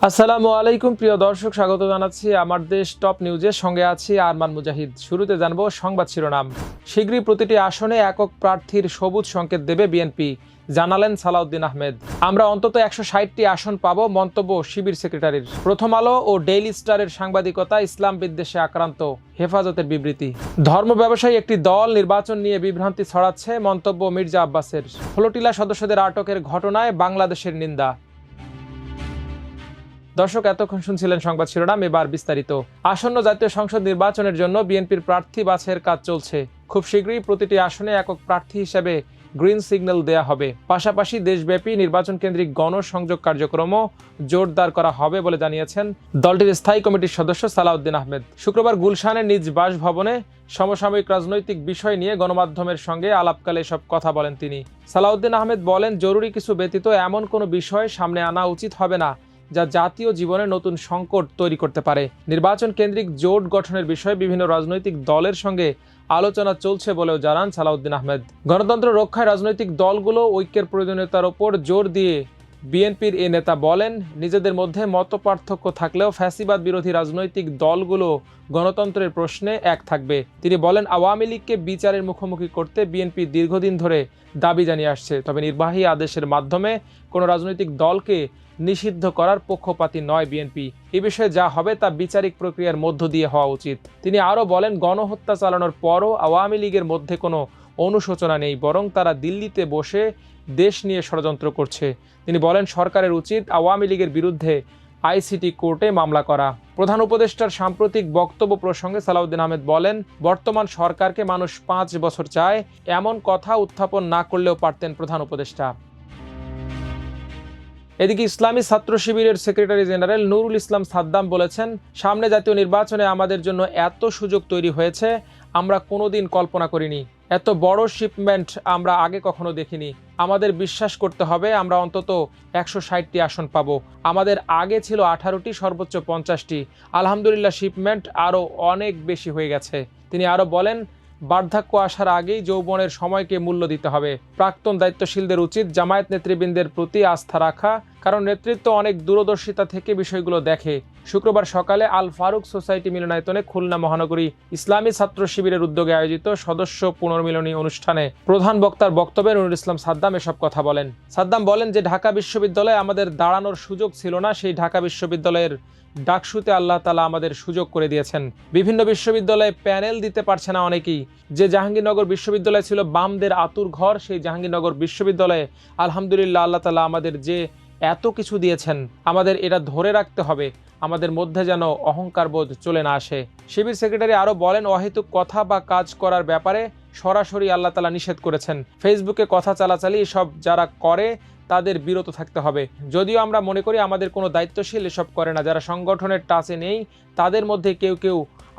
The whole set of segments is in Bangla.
আসসালামু আলাইকুম প্রিয় দর্শক, স্বাগত জানাচ্ছি আমার দেশ টপ নিউজের সঙ্গে আছি আরমান মুজাহিদ। শুরুতে জানবো সংবাদ শিরোনাম। শীঘ্রই প্রতিটি আসনে একক প্রার্থীর সবুজ সংকেত দেবে বিএনপি, জানালেন সালাউদ্দিন আহমেদ। আমরা অন্তত 160টি আসন পাবো, মন্তব্য শিবির সেক্রেটারির। প্রথম আলো ও ডেইলি স্টারের সাংবাদিকতা ইসলাম বিদ্বেষে আক্রান্ত, হেফাজতের বিবৃতি। ধর্ম ব্যবসায়ী একটি দল নির্বাচন নিয়ে বিভ্রান্তি ছড়াচ্ছে, মন্তব্য মির্জা আব্বাসের। ফ্লোটিলা সদস্যদের আটকের ঘটনায় বাংলাদেশের নিন্দা। দর্শক, এতক্ষণ শুনছিলেন সংবাদ শিরোনাম, এবার বিস্তারিত। আসন্ন জাতীয় সংসদ নির্বাচনের জন্য বিএনপির প্রার্থী বাছাইয়ের কাজ চলছে। খুব শীঘ্রই প্রতিটি আসনে একক প্রার্থী হিসেবে গ্রিন সিগন্যাল দেয়া হবে। পাশাপাশি দেশব্যাপী নির্বাচন কেন্দ্রিক গণসংযোগ কার্যক্রমও জোরদার করা হবে বলে জানিয়েছেন দলটির স্থায়ী কমিটির সদস্য সালাউদ্দিন আহমেদ। শুক্রবার গুলশানের নিজ বাসভবনে সমসাময়িক রাজনৈতিক বিষয় নিয়ে গণমাধ্যমের সঙ্গে আলাপকালে এসব কথা বলেন তিনি। সালাউদ্দিন আহমেদ বলেন, জরুরি কিছু ব্যতীত এমন কোনো বিষয় সামনে আনা উচিত হবে না যা জাতীয় জীবনে নতুন সংকট তৈরি করতে পারে। নির্বাচন কেন্দ্রিক জোট গঠনের বিষয়ে বিভিন্ন রাজনৈতিক দলের সঙ্গে আলোচনা চলছে বলেও জানান সালাউদ্দিন আহমেদ। গণতন্ত্র রক্ষায় রাজনৈতিক দলগুলো ঐক্যের প্রয়োজনীয়তার উপর জোর দিয়ে বিএনপির এ নেতা বলেন, নিজেদের মধ্যে মতপার্থক্য থাকলেও ফ্যাসিবাদ বিরোধী রাজনৈতিক দলগুলো গণতন্ত্রের প্রশ্নে এক থাকবে। তিনি বলেন, আওয়ামী লীগকে বিচারের মুখোমুখি করতে বিএনপি দীর্ঘদিন ধরে দাবি জানিয়ে আসছে, তবে নির্বাহী আদেশের মাধ্যমে কোনো রাজনৈতিক দলকে নিষিদ্ধ করার পক্ষপাতী নয় বিএনপি। এ বিষয়ে যা হবে তা বিচারিক প্রক্রিয়ার মধ্য দিয়ে হওয়া উচিত। তিনি আরও বলেন, গণহত্যা চালানোর পরও আওয়ামী লীগের মধ্যে কোনো অনুশোচনা নেই, বরং তারা দিল্লিতে বসে দেশ নিয়ে ষড়যন্ত্র করছে। তিনি বলেন, সরকারের উচিত আওয়ামী লীগের বিরুদ্ধে আইসিটি কোর্টে মামলা করা। প্রধান উপদেষ্টার সাম্প্রতিক বক্তব্য প্রসঙ্গে সালাউদ্দিন আহমেদ বলেন, বর্তমান সরকারকে মানুষ 5 বছর চায়, এমন কথা উত্থাপন না করলেও পারতেন প্রধান উপদেষ্টা। এদিকে ইসলামী ছাত্র শিবিরের সেক্রেটারি জেনারেল নুরুল ইসলাম সাদ্দাম বলেছেন, সামনে জাতীয় নির্বাচনে আমাদের জন্য এত সুযোগ তৈরি হয়েছে আমরা কোনোদিন কল্পনা করিনি। এত বড় শিপমেন্ট আমরা আগে কখনো দেখিনি। আমাদের বিশ্বাস করতে হবে আমরা অন্তত 160টি আসন পাবো। আমাদের আগে ছিল 18টি, সর্বোচ্চ 50টি। আলহামদুলিল্লাহ শিপমেন্ট আরও অনেক বেশি হয়ে গেছে। তিনি আরও বলেন, বার্ধক্য আসার আগেই যৌবনের সময়কে মূল্য দিতে হবে। প্রাক্তন দায়িত্বশীলদের উচিত জামায়াত নেতৃবৃন্দের প্রতি আস্থা রাখা, কারণ নেতৃত্ব অনেক দূরদর্শিতা থেকে বিষয়গুলো দেখে। শুক্রবার সকালে আল ফারুক সোসাইটি মিলনায়তনে খুলনা মহানগরী ইসলামী ছাত্র শিবিরের উদ্যোগে আয়োজিত সদস্য পুনর্মিলনী অনুষ্ঠানে প্রধান বক্তার বক্তব্যে নুরুল ইসলাম সাদ্দাম এসব কথা বলেন। সাদ্দাম বলেন, যে ঢাকা বিশ্ববিদ্যালয়ে আমাদের দাঁড়ানোর সুযোগ ছিল না, সেই ঢাকা বিশ্ববিদ্যালয়ের ডাকসুতে আল্লাহ তাআলা আমাদের সুযোগ করে দিয়েছেন। বিভিন্ন বিশ্ববিদ্যালয়ে প্যানেল দিতে পারছে না অনেকেই। যে জাহাঙ্গীরনগর বিশ্ববিদ্যালয় ছিল বামদের আতুর ঘর, সেই জাহাঙ্গীরনগর বিশ্ববিদ্যালয়ে আলহামদুলিল্লাহ আল্লাহ তাআলা আমাদের যে এত কিছু দিয়েছেন, আমাদের এটা ধরে রাখতে হবে, আমাদের মধ্যে যেন অহংকার বোধ চলে না আসে। শিবির সেক্রেটারি আরও বলেন, অহেতুক কথা বা কাজ করার ব্যাপারে সরাসরি আল্লাহ তাআলা নিষেধ করেছেন। ফেসবুকে কথা চালাচালি এসব যারা করে তাদের বিরত থাকতে হবে। যদিও আমরা মনে করি আমাদের কোনো দায়িত্বশীল এসব করে না, যারা সংগঠনের টাচে নেই তাদের মধ্যে কেউ কেউ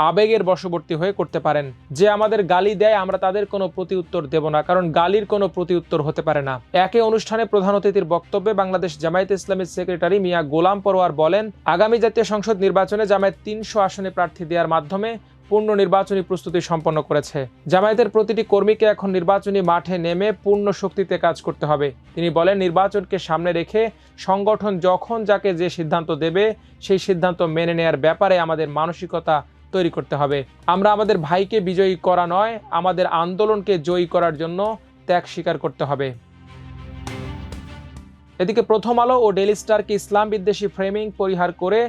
আবেগের বশবর্তী হয়ে করতে পারেন। যে আমাদের গালি দেয় আমরা তাদের কোনো প্রতি উত্তর দেব না, কারণ গালির কোনো প্রতি উত্তর হতে পারে না। একই অনুষ্ঠানে প্রধান অতিথির বক্তব্যে বাংলাদেশ জামায়াতে ইসলামীর সেক্রেটারি মিয়া গোলাম পরোয়ার বলেন, আগামী জাতীয় সংসদ নির্বাচনে জামায়াত 300 আসনে প্রার্থী দেওয়ার মাধ্যমে পূর্ণ নির্বাচনী প্রস্তুতি সম্পন্ন করেছে। জামায়াতের প্রতিটি কর্মীকে এখন নির্বাচনী মাঠে নেমে পূর্ণ শক্তিতে কাজ করতে হবে। তিনি বলেন, নির্বাচনকে সামনে রেখে সংগঠন যখন যাকে যে সিদ্ধান্ত দেবে সেই সিদ্ধান্ত মেনে নেয়ার ব্যাপারে আমাদের মানসিকতা তৈরি করতে হবে। আমরা আমাদের ভাইকে বিজয়ী করা নয়, আমাদের আন্দোলনকে জয়ী করার জন্য ত্যাগ স্বীকার করতে হবে। এদিকে প্রথম আলো ও ডেইলি স্টারকে ইসলাম বিদ্বেষী ফ্রেমিং পরিহার করে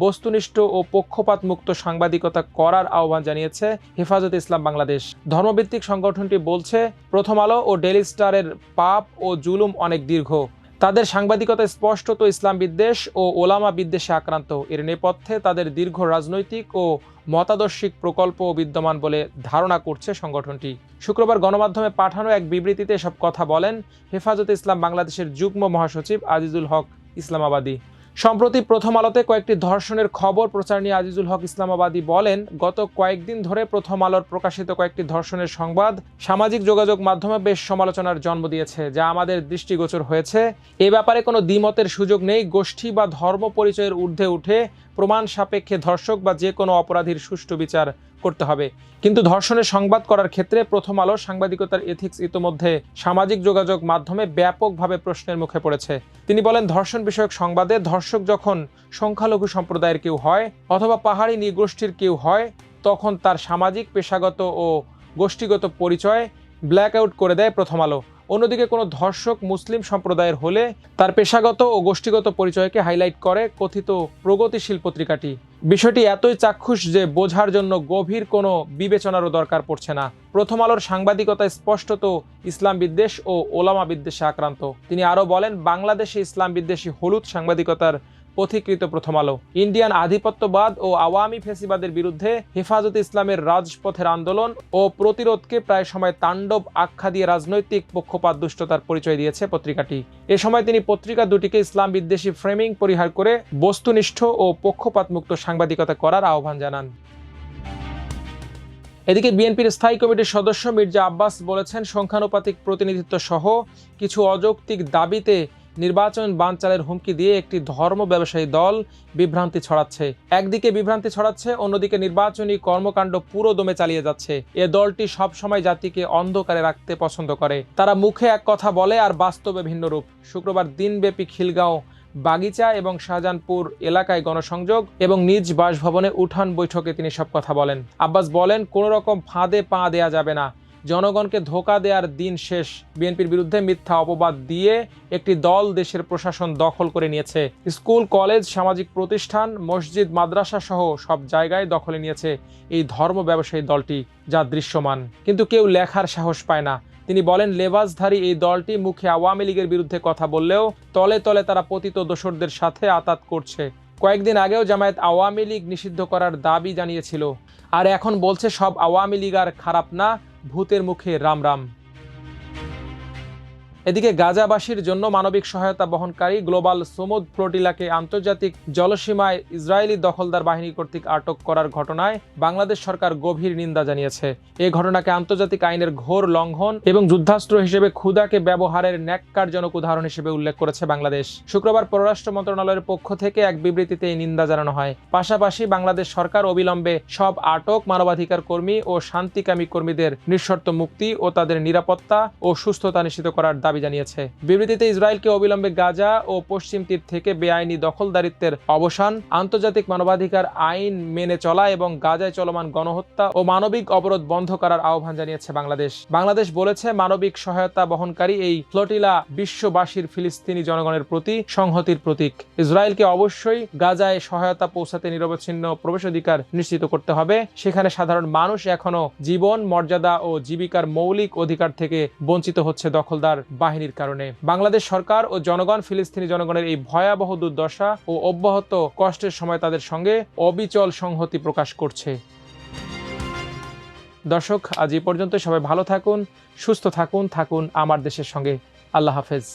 বস্তুনিষ্ঠ ও পক্ষপাত মুক্ত সাংবাদিকতা করার আহ্বান জানিয়েছে হেফাজতে ইসলাম বাংলাদেশ। ধর্মভিত্তিক সংগঠনটি বলছে, প্রথম আলো ও ডেইলি স্টারের পাপ ও জুলুম অনেক দীর্ঘ। তাদের সাংবাদিকতা স্পষ্টত ইসলাম বিদ্বেষ ও ওলামা বিদ্বেষে আক্রান্ত। এর নেপথ্যে তাদের দীর্ঘ রাজনৈতিক ও মতাদর্শিক প্রকল্প বিদ্যমান বলে ধারণা করছে সংগঠনটি। শুক্রবার গণমাধ্যমে পাঠানো এক বিবৃতিতে এসব কথা বলেন হেফাজতে ইসলাম বাংলাদেশের যুগ্ম মহাসচিব আজিজুল হক ইসলামাবাদী। সম্প্রতি প্রথম আলোতে কয়েকটি ধর্ষণের খবর প্রচার নিয়ে আজিজুল হক ইসলামাবাদী বলেন, গত কয়েকদিন ধরে প্রথম আলোর প্রকাশিত কয়েকটি ধর্ষণের সংবাদ সামাজিক যোগাযোগ মাধ্যমে বেশ সমালোচনার জন্ম দিয়েছে, যা আমাদের দৃষ্টিগোচর হয়েছে। এ ব্যাপারে কোনো দ্বিমতের সুযোগ নেই। গোষ্ঠী বা ধর্ম পরিচয়ের ঊর্ধ্বে উঠে প্রমাণ সাপেক্ষে ধর্ষক বা যে কোনো অপরাধীর সুষ্ঠু বিচার করতে হবে। কিন্তু ধর্ষণের সংবাদ করার ক্ষেত্রে প্রথম আলো সাংবাদিকতার এথিক্স ইতোমধ্যে সামাজিক যোগাযোগ মাধ্যমে ব্যাপকভাবে প্রশ্নের মুখে পড়েছে। তিনি বলেন, ধর্ষণ বিষয়ক সংবাদে ধর্ষক যখন সংখ্যালঘু সম্প্রদায়ের কেউ হয় অথবা পাহাড়ি নৃগোষ্ঠীর কেউ হয়, তখন তার সামাজিক, পেশাগত ও গোষ্ঠীগত পরিচয় ব্ল্যাক আউট করে দেয় প্রথম আলো। অন্যদিকে কোনো ধর্ষক মুসলিম সম্প্রদায়ের হলে তার পেশাগত ও গোষ্ঠীগত পরিচয়কে হাইলাইট করে কথিত প্রগতিশীল পত্রিকাটি। বিষয়টি এতই চাক্ষুষ যে বোঝার জন্য গভীর কোনো বিবেচনারও দরকার পড়ছে না। প্রথম আলোর সাংবাদিকতা স্পষ্টত ইসলাম বিদ্বেষ ও ওলামা বিদ্বেষে আক্রান্ত। তিনি আরও বলেন, বাংলাদেশে ইসলাম বিদ্বেষী হলুদ সাংবাদিকতার পথিকৃত প্রথম আলো ইন্ডিয়ান আধিপত্যবাদ ও আওয়ামী ফ্যাসিবাদের বিরুদ্ধে হেফাজতে ইসলামের রাজপথের আন্দোলন ও প্রতিরোধকে প্রায় সময় তাণ্ডব আখ্যা দিয়ে রাজনৈতিক পক্ষপাত দুষ্টতার পরিচয় দিয়েছে পত্রিকাটি। এ সময় তিনি পত্রিকা দুটিকে ইসলাম বিদ্বেষী ফ্রেমিং পরিহার করে বস্তুনিষ্ঠ ও পক্ষপাতমুক্ত সাংবাদিকতা করার আহ্বান জানান। এদিকে বিএনপির স্থায়ী কমিটির সদস্য মির্জা আব্বাস বলেছেন, সংখ্যানুপাতিক প্রতিনিধিত্ব সহ কিছু অযৌক্তিক দাবিতে নির্বাচন বানচালের হুমকি দিয়ে একটি ধর্ম ব্যবসায়ী দল বিভ্রান্তি ছড়াচ্ছে। একদিকে বিভ্রান্তি ছড়াচ্ছে, অন্যদিকে নির্বাচনী কর্মকাণ্ড পুরো দমে চালিয়ে যাচ্ছে। এ দলটি সবসময় জাতিকে অন্ধকারে রাখতে পছন্দ করে। তারা মুখে এক কথা বলে আর বাস্তবে ভিন্ন রূপ। শুক্রবার দিনব্যাপী খিলগাঁও, বাগিচা এবং শাহজাহানপুর এলাকায় গণসংযোগ এবং নিজ বাসভবনে উঠান বৈঠকে তিনি সব কথা বলেন। আব্বাস বলেন, কোনো রকম ফাঁদে পা দেয়া যাবে না। জনগণকে ধোঁকা দেওয়ার দিন শেষ। বিএনপির বিরুদ্ধে মিথ্যা অপবাদ দিয়ে একটি দল দেশের প্রশাসন দখল করে নিয়েছে। স্কুল, কলেজ, সামাজিক প্রতিষ্ঠান, মসজিদ, মাদ্রাসা সহ সব জায়গায় দখলে নিয়েছে এই ধর্ম ব্যবসায়ী দলটি, যা দৃশ্যমান, কিন্তু কেউ লেখার সাহস পায় না। তিনি বলেন, লেবাসধারী এই দলটি মুখে আওয়ামী লীগের বিরুদ্ধে কথা বললেও তলে তলে তারা পতিত দোসরদের সাথে আতাত করছে। কয়েকদিন আগেও জামায়াত আওয়ামী লীগ নিষিদ্ধ করার দাবি জানিয়েছিল, আর এখন বলছে সব আওয়ামী লীগ আর খারাপ না, ভূতের মুখে রাম রাম। এদিকে গাজাবাসীর জন্য মানবিক সহায়তা বহনকারী গ্লোবাল সমুদ ফ্লোটিলাকে আন্তর্জাতিক জলসীমায় ইসরায়েলি দখলদার বাহিনী কর্তৃক আটক করার ঘটনায় বাংলাদেশ সরকার গভীর নিন্দা জানিয়েছে। এই ঘটনাকে আন্তর্জাতিক আইনের ঘোর লঙ্ঘন এবং যুদ্ধাস্ত্র হিসেবে ক্ষুধাকে ব্যবহারের ন্যাক্কারজনক উদাহরণ হিসেবে উল্লেখ করেছে বাংলাদেশ। শুক্রবার পররাষ্ট্র মন্ত্রণালয়ের পক্ষ থেকে এক বিবৃতিতে এই নিন্দা জানানো হয়। পাশাপাশি বাংলাদেশ সরকার অবিলম্বে সব আটক মানবাধিকার কর্মী ও শান্তিকামী কর্মীদের নিঃশর্ত মুক্তি ও তাদের নিরাপত্তা ও সুস্থতা নিশ্চিত করার দাবি জানিয়েছে। বিবৃতিতে ইসরায়েলকে অবিলম্বে গাজা ও পশ্চিম তীর থেকে বেআইনি দখলদারিত্বের অবসান, আন্তর্জাতিক মানবাধিকার আইন মেনে চলা এবং গাজায় চলমান গণহত্যা ও মানবিক অবরোধ বন্ধ করার আহ্বান জানিয়েছে বাংলাদেশ। বাংলাদেশ বলেছে, মানবিক সহায়তা বহনকারী এই ফ্লোটিলা বিশ্ববাসীর ফিলিস্তিনি জনগণের প্রতি সংহতির প্রতীক। ইসরায়েলকে অবশ্যই গাজায় সহায়তা পৌঁছাতে নিরবচ্ছিন্ন প্রবেশাধিকার নিশ্চিত করতে হবে। সেখানে সাধারণ মানুষ এখনো জীবন, মর্যাদা ও জীবিকার মৌলিক অধিকার থেকে বঞ্চিত হচ্ছে দখলদার বাহিনীর কারণে। বাংলাদেশ সরকার ও জনগণ ফিলিস্তিনি জনগণের এই ভয়াবহ দুর্দশা ও অব্যাহত কষ্টের সময় তাদের সঙ্গে অবিচল সংহতি প্রকাশ করছে। দর্শক, আজ এই পর্যন্ত। সবাই ভালো থাকুন, সুস্থ থাকুন, থাকুন আমার দেশের সঙ্গে। আল্লাহ হাফেজ।